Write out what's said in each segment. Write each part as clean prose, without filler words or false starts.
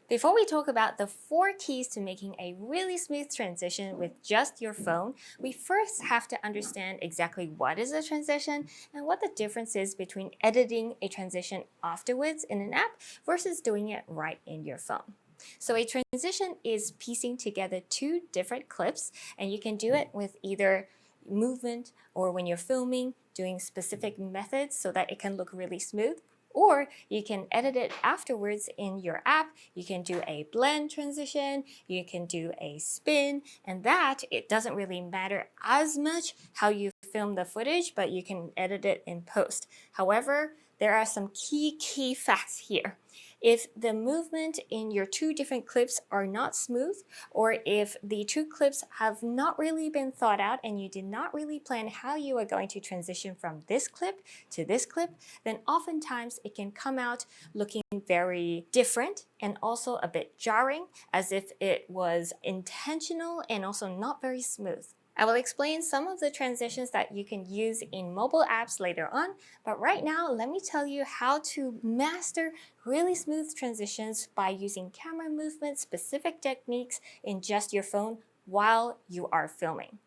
Before we talk about the 4 keys to making a really smooth transition with just your phone, we first have to understand exactly what is a transition and what the difference is between editing a transition afterwards in an app versus doing it right in your phone. So a transition is piecing together 2 different clips, and you can do it with either movement or when you're filming, doing specific methods so that it can look really smooth. Or you can edit it afterwards in your app. You can do a blend transition, you can do a spin, and that it doesn't really matter as much how you film the footage, but you can edit it in post. However, there are some key facts here. If the movement in your 2 different clips are not smooth, or if the 2 clips have not really been thought out and you did not really plan how you are going to transition from this clip to this clip, then oftentimes it can come out looking very different and also a bit jarring, as if it was intentional and also not very smooth. I will explain some of the transitions that you can use in mobile apps later on, but right now let me tell you how to master really smooth transitions by using camera movement specific techniques in just your phone while you are filming.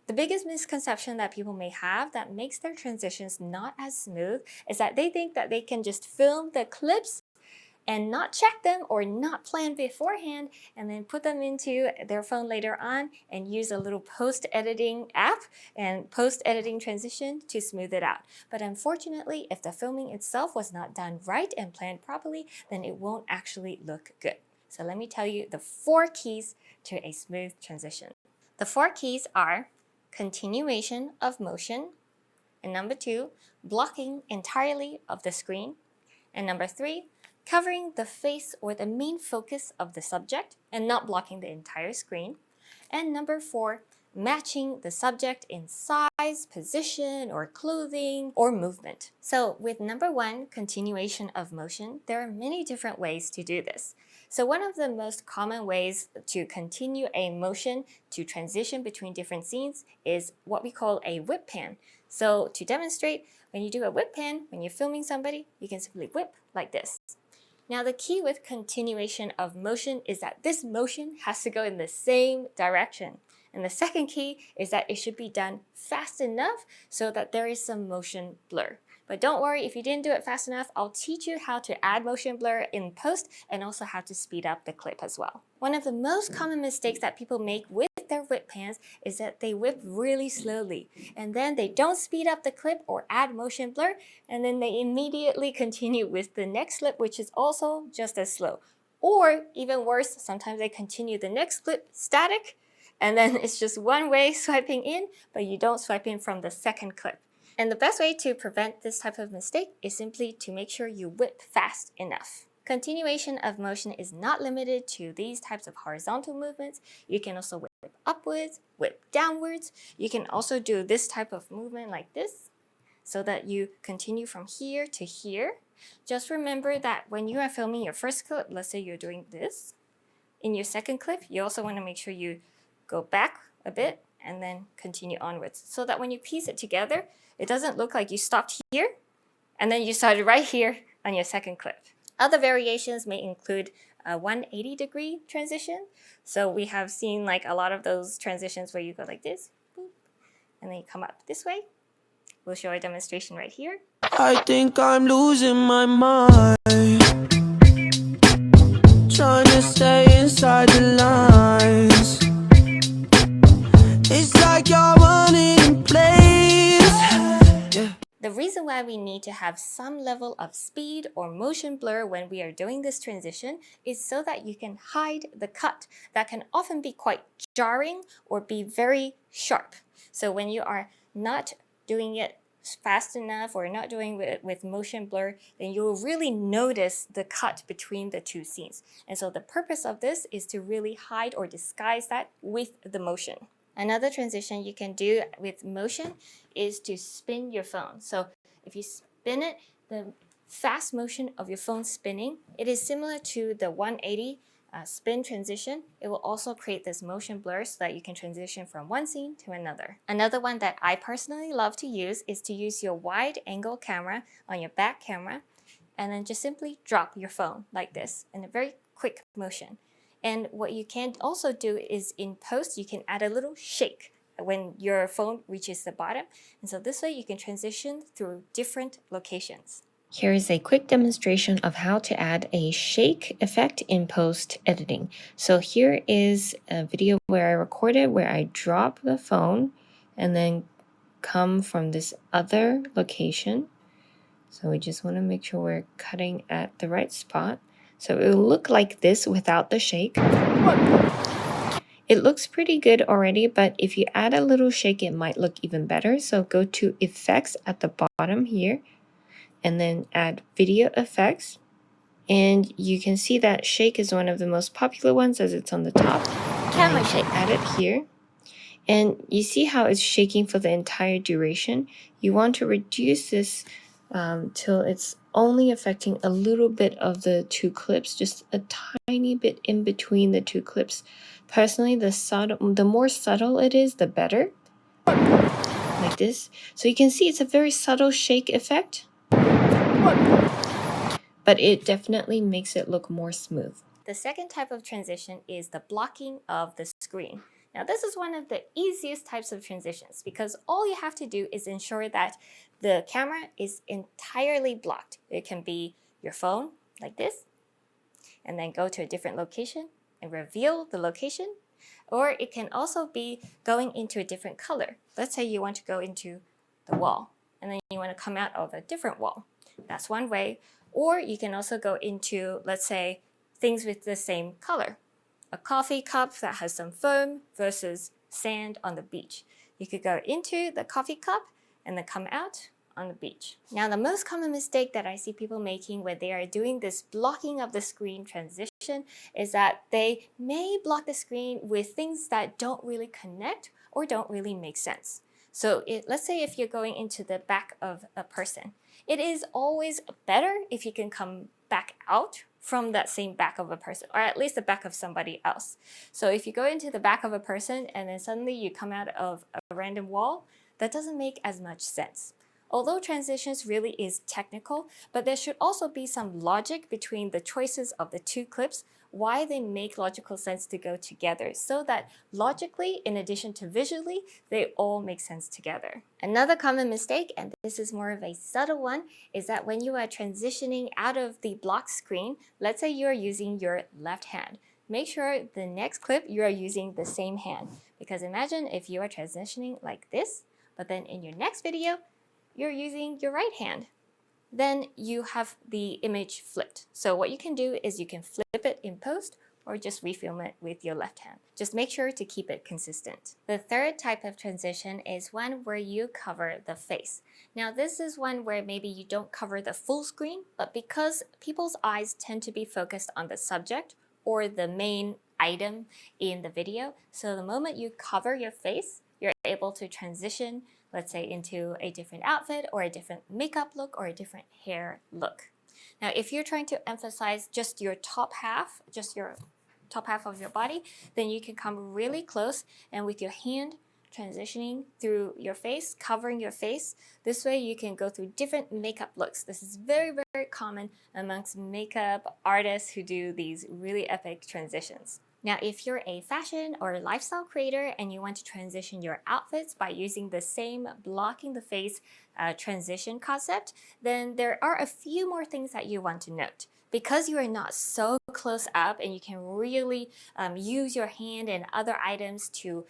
The biggest misconception that people may have that makes their transitions not as smooth is that they think that they can just film the clips and not check them or not plan beforehand and then put them into their phone later on and use a little post-editing app and post-editing transition to smooth it out. But unfortunately, if the filming itself was not done right and planned properly, then it won't actually look good. So let me tell you the 4 keys to a smooth transition. The 4 keys are continuation of motion, and number 2, blocking entirely of the screen, and number 3, covering the face or the main focus of the subject and not blocking the entire screen. And number 4, matching the subject in size, position, or clothing, or movement. So with number 1, continuation of motion, there are many different ways to do this. So one of the most common ways to continue a motion to transition between different scenes is what we call a whip pan. So to demonstrate, when you do a whip pan, when you're filming somebody, you can simply whip like this. Now the key with continuation of motion is that this motion has to go in the same direction. And the second key is that it should be done fast enough so that there is some motion blur. But don't worry, if you didn't do it fast enough, I'll teach you how to add motion blur in post and also how to speed up the clip as well. One of the most common mistakes that people make with their whip pans is that they whip really slowly and then they don't speed up the clip or add motion blur, and then they immediately continue with the next clip, which is also just as slow. Or even worse, sometimes they continue the next clip static, and then it's just one way swiping in, but you don't swipe in from the second clip. And the best way to prevent this type of mistake is simply to make sure you whip fast enough. Continuation of motion is not limited to these types of horizontal movements. You can also whip upwards, whip downwards. You can also do this type of movement like this, so that you continue from here to here. Just remember that when you are filming your first clip, let's say you're doing this, in your second clip, you also want to make sure you go back a bit and then continue onwards, so that when you piece it together, it doesn't look like you stopped here and then you started right here on your second clip. Other variations may include a 180-degree transition. So we have seen like a lot of those transitions where you go like this, boop, and then you come up this way. We'll show a demonstration right here. I think I'm losing my mind, trying to stay inside the lines. It's like you're running in place. Yeah. The reason why we need to have some level of speed or motion blur when we are doing this transition is so that you can hide the cut that can often be quite jarring or be very sharp. So when you are not doing it fast enough or not doing it with motion blur, then you will really notice the cut between the 2 scenes. And so the purpose of this is to really hide or disguise that with the motion. Another transition you can do with motion is to spin your phone. So if you spin it, the fast motion of your phone spinning, it is similar to the 180 spin transition. It will also create this motion blur so that you can transition from one scene to another. Another one that I personally love to use is to use your wide angle camera on your back camera and then just simply drop your phone like this in a very quick motion. And what you can also do is in post, you can add a little shake when your phone reaches the bottom. And so this way you can transition through different locations. Here is a quick demonstration of how to add a shake effect in post editing. So here is a video where I recorded where I drop the phone and then come from this other location. So we just want to make sure we're cutting at the right spot. So it will look like this without the shake. It looks pretty good already, but if you add a little shake, it might look even better. So go to effects at the bottom here and then add video effects. And you can see that shake is one of the most popular ones as it's on the top. Camera shake. Add it here. And you see how it's shaking for the entire duration. You want to reduce this till it's only affecting a little bit of the two clips, just a tiny bit in between the two clips. Personally, the more subtle it is, the better. Like this. So you can see it's a very subtle shake effect. But it definitely makes it look more smooth. The second type of transition is the blocking of the screen. Now this is one of the easiest types of transitions because all you have to do is ensure that the camera is entirely blocked. It can be your phone like this, and then go to a different location and reveal the location, or it can also be going into a different color. Let's say you want to go into the wall, and then you want to come out of a different wall. That's one way. Or you can also go into, let's say, things with the same color. A coffee cup that has some foam versus sand on the beach. You could go into the coffee cup and then come out on the beach. Now, the most common mistake that I see people making when they are doing this blocking of the screen transition is that they may block the screen with things that don't really connect or don't really make sense. So let's say if you're going into the back of a person, it is always better if you can come back out from that same back of a person, or at least the back of somebody else. So if you go into the back of a person and then suddenly you come out of a random wall, that doesn't make as much sense. Although transitions really is technical, but there should also be some logic between the choices of the two clips, why they make logical sense to go together, so that logically, in addition to visually, they all make sense together. Another common mistake, and this is more of a subtle one, is that when you are transitioning out of the block screen, let's say you are using your left hand. Make sure the next clip you are using the same hand, because imagine if you are transitioning like this, but then in your next video, you're using your right hand. Then you have the image flipped. So what you can do is you can flip it in post or just refilm it with your left hand. Just make sure to keep it consistent. The third type of transition is one where you cover the face. Now this is one where maybe you don't cover the full screen, but because people's eyes tend to be focused on the subject or the main item in the video, so the moment you cover your face, you're able to transition, let's say, into a different outfit or a different makeup look or a different hair look. Now, if you're trying to emphasize just your top half of your body, then you can come really close and with your hand transitioning through your face, covering your face. This way you can go through different makeup looks. This is very, very common amongst makeup artists who do these really epic transitions. Now, if you're a fashion or lifestyle creator and you want to transition your outfits by using the same blocking the face transition concept, then there are a few more things that you want to note. Because you are not so close up and you can really use your hand and other items to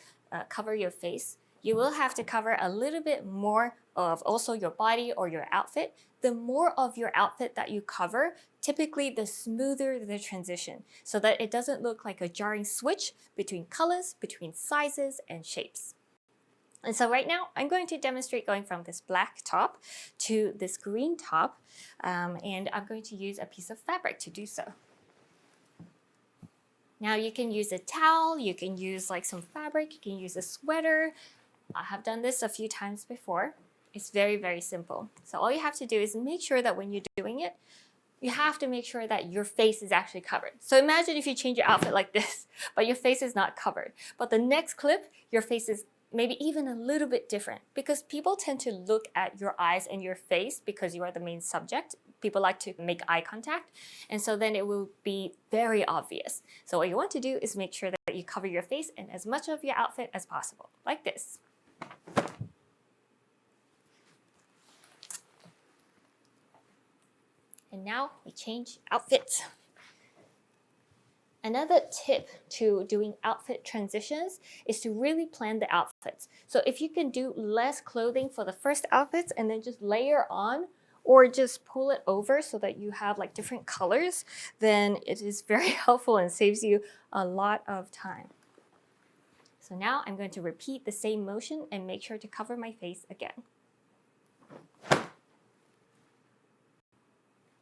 cover your face, you will have to cover a little bit more of also your body or your outfit. The more of your outfit that you cover, typically the smoother the transition, so that it doesn't look like a jarring switch between colors, between sizes, and shapes. And so right now, I'm going to demonstrate going from this black top to this green top, and I'm going to use a piece of fabric to do so. Now you can use a towel, you can use like some fabric, you can use a sweater. I have done this a few times before. It's very, very simple. So all you have to do is make sure that when you're doing it, you have to make sure that your face is actually covered. So imagine if you change your outfit like this, but your face is not covered. But the next clip, your face is maybe even a little bit different, because people tend to look at your eyes and your face because you are the main subject. People like to make eye contact, and so then it will be very obvious. So what you want to do is make sure that you cover your face and as much of your outfit as possible, like this. And now we change outfits. Another tip to doing outfit transitions is to really plan the outfits. So if you can do less clothing for the first outfits and then just layer on or just pull it over so that you have like different colors, then it is very helpful and saves you a lot of time. So now I'm going to repeat the same motion and make sure to cover my face again.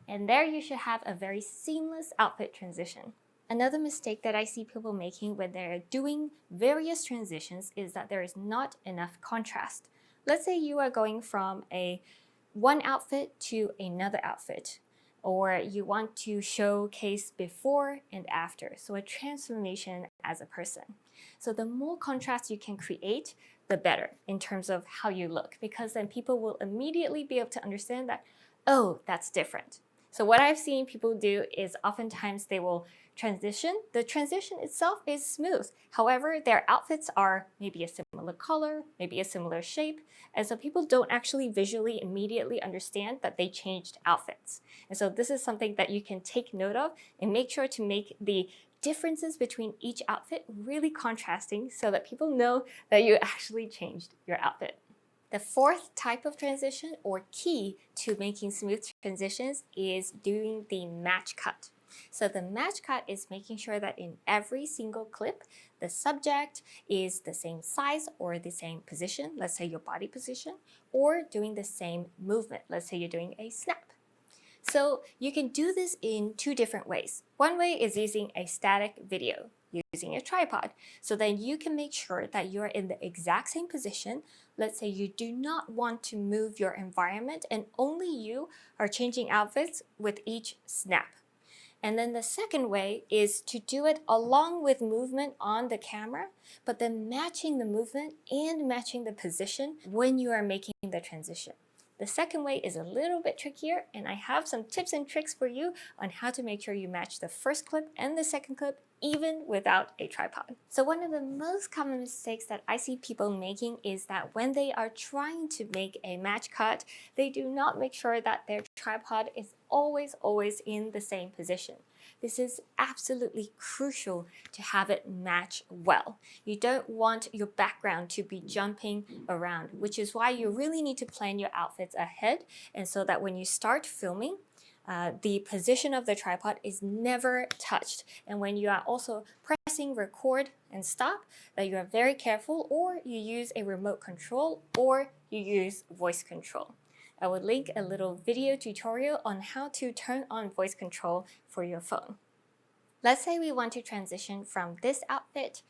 And there you should have a very seamless outfit transition. Another mistake that I see people making when they're doing various transitions is that there is not enough contrast. Let's say you are going from one outfit to another outfit, or you want to showcase before and after, so a transformation as a person. So the more contrast you can create, the better in terms of how you look, because then people will immediately be able to understand that, oh, that's different. So what I've seen people do is oftentimes they will transition. The transition itself is smooth. However, their outfits are maybe a similar color, maybe a similar shape, and so people don't actually visually immediately understand that they changed outfits. And so this is something that you can take note of and make sure to make the differences between each outfit really contrasting so that people know that you actually changed your outfit. The fourth type of transition or key to making smooth transitions is doing the match cut. So the match cut is making sure that in every single clip, the subject is the same size or the same position, let's say your body position, or doing the same movement, let's say you're doing a snap. So you can do this in two different ways. One way is using a static video, using a tripod. So then you can make sure that you're in the exact same position. Let's say you do not want to move your environment and only you are changing outfits with each snap. And then the second way is to do it along with movement on the camera, but then matching the movement and matching the position when you are making the transition. The second way is a little bit trickier, and I have some tips and tricks for you on how to make sure you match the first clip and the second clip even without a tripod. So one of the most common mistakes that I see people making is that when they are trying to make a match cut, they do not make sure that their tripod is always in the same position. This is absolutely crucial to have it match well. You don't want your background to be jumping around, which is why you really need to plan your outfits ahead, and so that when you start filming, the position of the tripod is never touched. And when you are also pressing record and stop, that you are very careful, or you use a remote control, or you use voice control. I will link a little video tutorial on how to turn on voice control for your phone. Let's say we want to transition from this outfit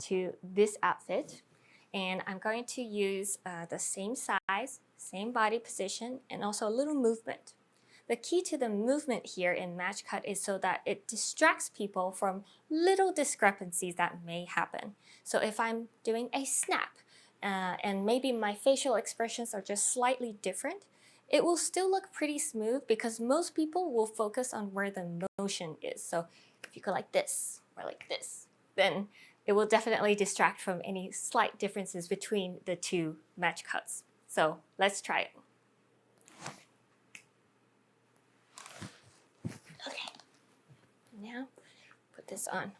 to this outfit, and I'm going to use the same size, same body position, and also a little movement. The key to the movement here in match cut is so that it distracts people from little discrepancies that may happen. So if I'm doing a snap and maybe my facial expressions are just slightly different, it will still look pretty smooth because most people will focus on where the motion is. So if you go like this or like this, then it will definitely distract from any slight differences between the two match cuts. So let's try it. Okay, now put this on.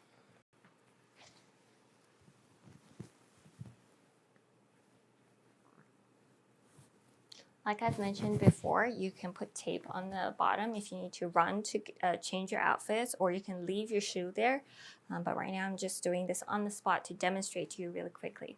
Like I've mentioned before, you can put tape on the bottom if you need to run to change your outfits, or you can leave your shoe there. But right now I'm just doing this on the spot to demonstrate to you really quickly.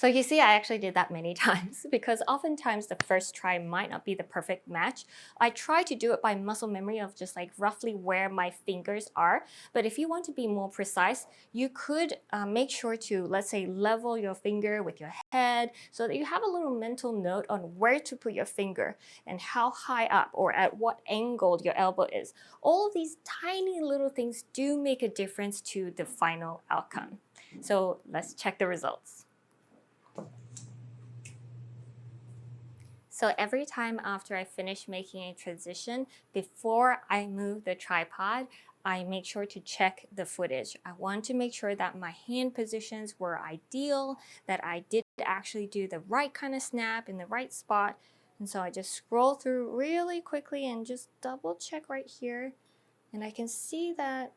So you see, I actually did that many times because oftentimes the first try might not be the perfect match. I try to do it by muscle memory of just like roughly where my fingers are. But if you want to be more precise, you could make sure to, let's say, level your finger with your head so that you have a little mental note on where to put your finger and how high up or at what angle your elbow is. All of these tiny little things do make a difference to the final outcome. So let's check the results. So every time after I finish making a transition, before I move the tripod, I make sure to check the footage. I want to make sure that my hand positions were ideal, that I did actually do the right kind of snap in the right spot. And so I just scroll through really quickly and just double check right here. And I can see that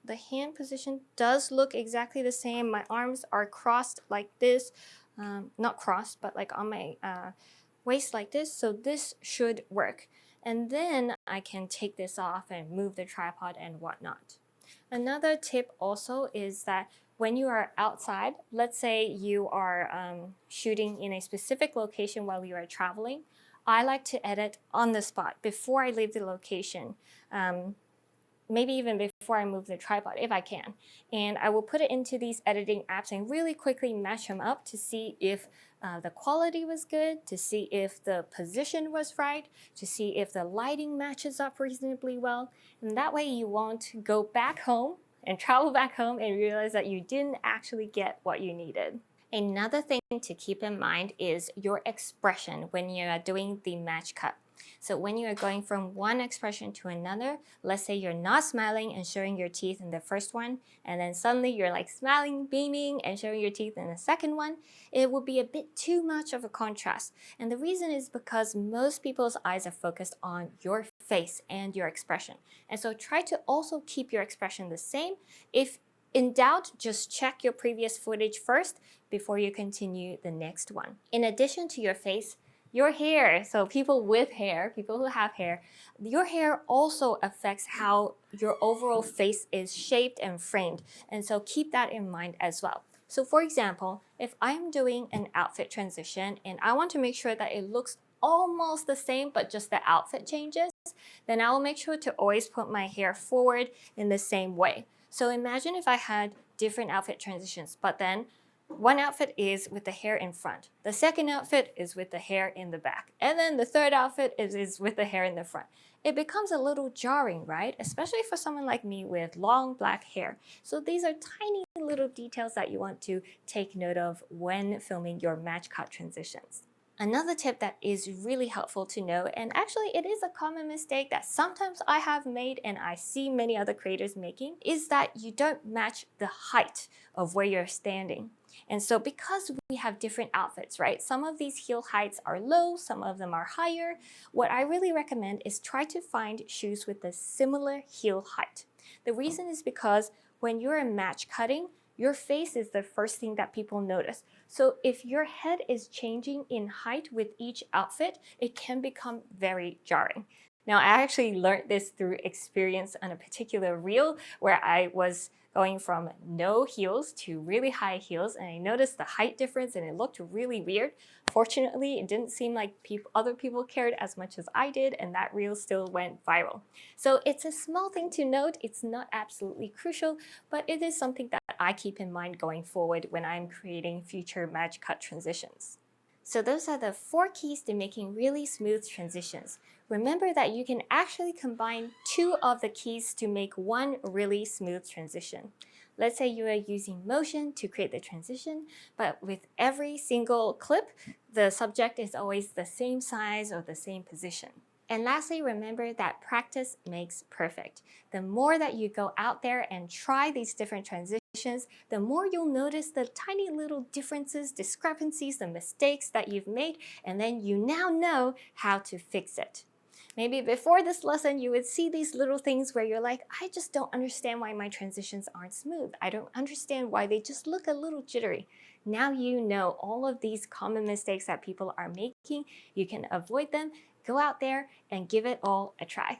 the hand position does look exactly the same. My arms are crossed like this, not crossed, but like on my waist like this, so this should work. And then I can take this off and move the tripod and whatnot. Another tip also is that when you are outside, let's say you are shooting in a specific location while you are traveling, I like to edit on the spot before I leave the location. Maybe even before I move the tripod, if I can. And I will put it into these editing apps and really quickly match them up to see if the quality was good, to see if the position was right, to see if the lighting matches up reasonably well. And that way you won't go back home and travel back home and realize that you didn't actually get what you needed. Another thing to keep in mind is your expression when you are doing the match cut. So when you are going from one expression to another, let's say you're not smiling and showing your teeth in the first one, and then suddenly you're like smiling, beaming, and showing your teeth in the second one, it will be a bit too much of a contrast. And the reason is because most people's eyes are focused on your face and your expression. And so try to also keep your expression the same. If in doubt, just check your previous footage first before you continue the next one. In addition to your face, your hair, so people with hair, people who have hair, your hair also affects how your overall face is shaped and framed. And so keep that in mind as well. So for example, if I'm doing an outfit transition and I want to make sure that it looks almost the same, but just the outfit changes, then I will make sure to always put my hair forward in the same way. So imagine if I had different outfit transitions, but then one outfit is with the hair in front. The second outfit is with the hair in the back. And then the third outfit is with the hair in the front. It becomes a little jarring, right? Especially for someone like me with long black hair. So these are tiny little details that you want to take note of when filming your match cut transitions. Another tip that is really helpful to know, and actually it is a common mistake that sometimes I have made and I see many other creators making, is that you don't match the height of where you're standing. And so because we have different outfits, right? Some of these heel heights are low, some of them are higher. What I really recommend is try to find shoes with a similar heel height. The reason is because when you're match cutting, your face is the first thing that people notice. So if your head is changing in height with each outfit, it can become very jarring. Now, I actually learned this through experience on a particular reel where I was going from no heels to really high heels, and I noticed the height difference and it looked really weird. Fortunately, it didn't seem like other people cared as much as I did, and that reel still went viral. So it's a small thing to note. It's not absolutely crucial, but it is something that I keep in mind going forward when I'm creating future match cut transitions. So those are the 4 keys to making really smooth transitions. Remember that you can actually combine 2 of the keys to make one really smooth transition. Let's say you are using motion to create the transition, but with every single clip, the subject is always the same size or the same position. And lastly, remember that practice makes perfect. The more that you go out there and try these different transitions, the more you'll notice the tiny little differences, discrepancies, the mistakes that you've made, and then you now know how to fix it. Maybe before this lesson, you would see these little things where you're like, I just don't understand why my transitions aren't smooth. I don't understand why they just look a little jittery. Now you know all of these common mistakes that people are making. You can avoid them. Go out there and give it all a try.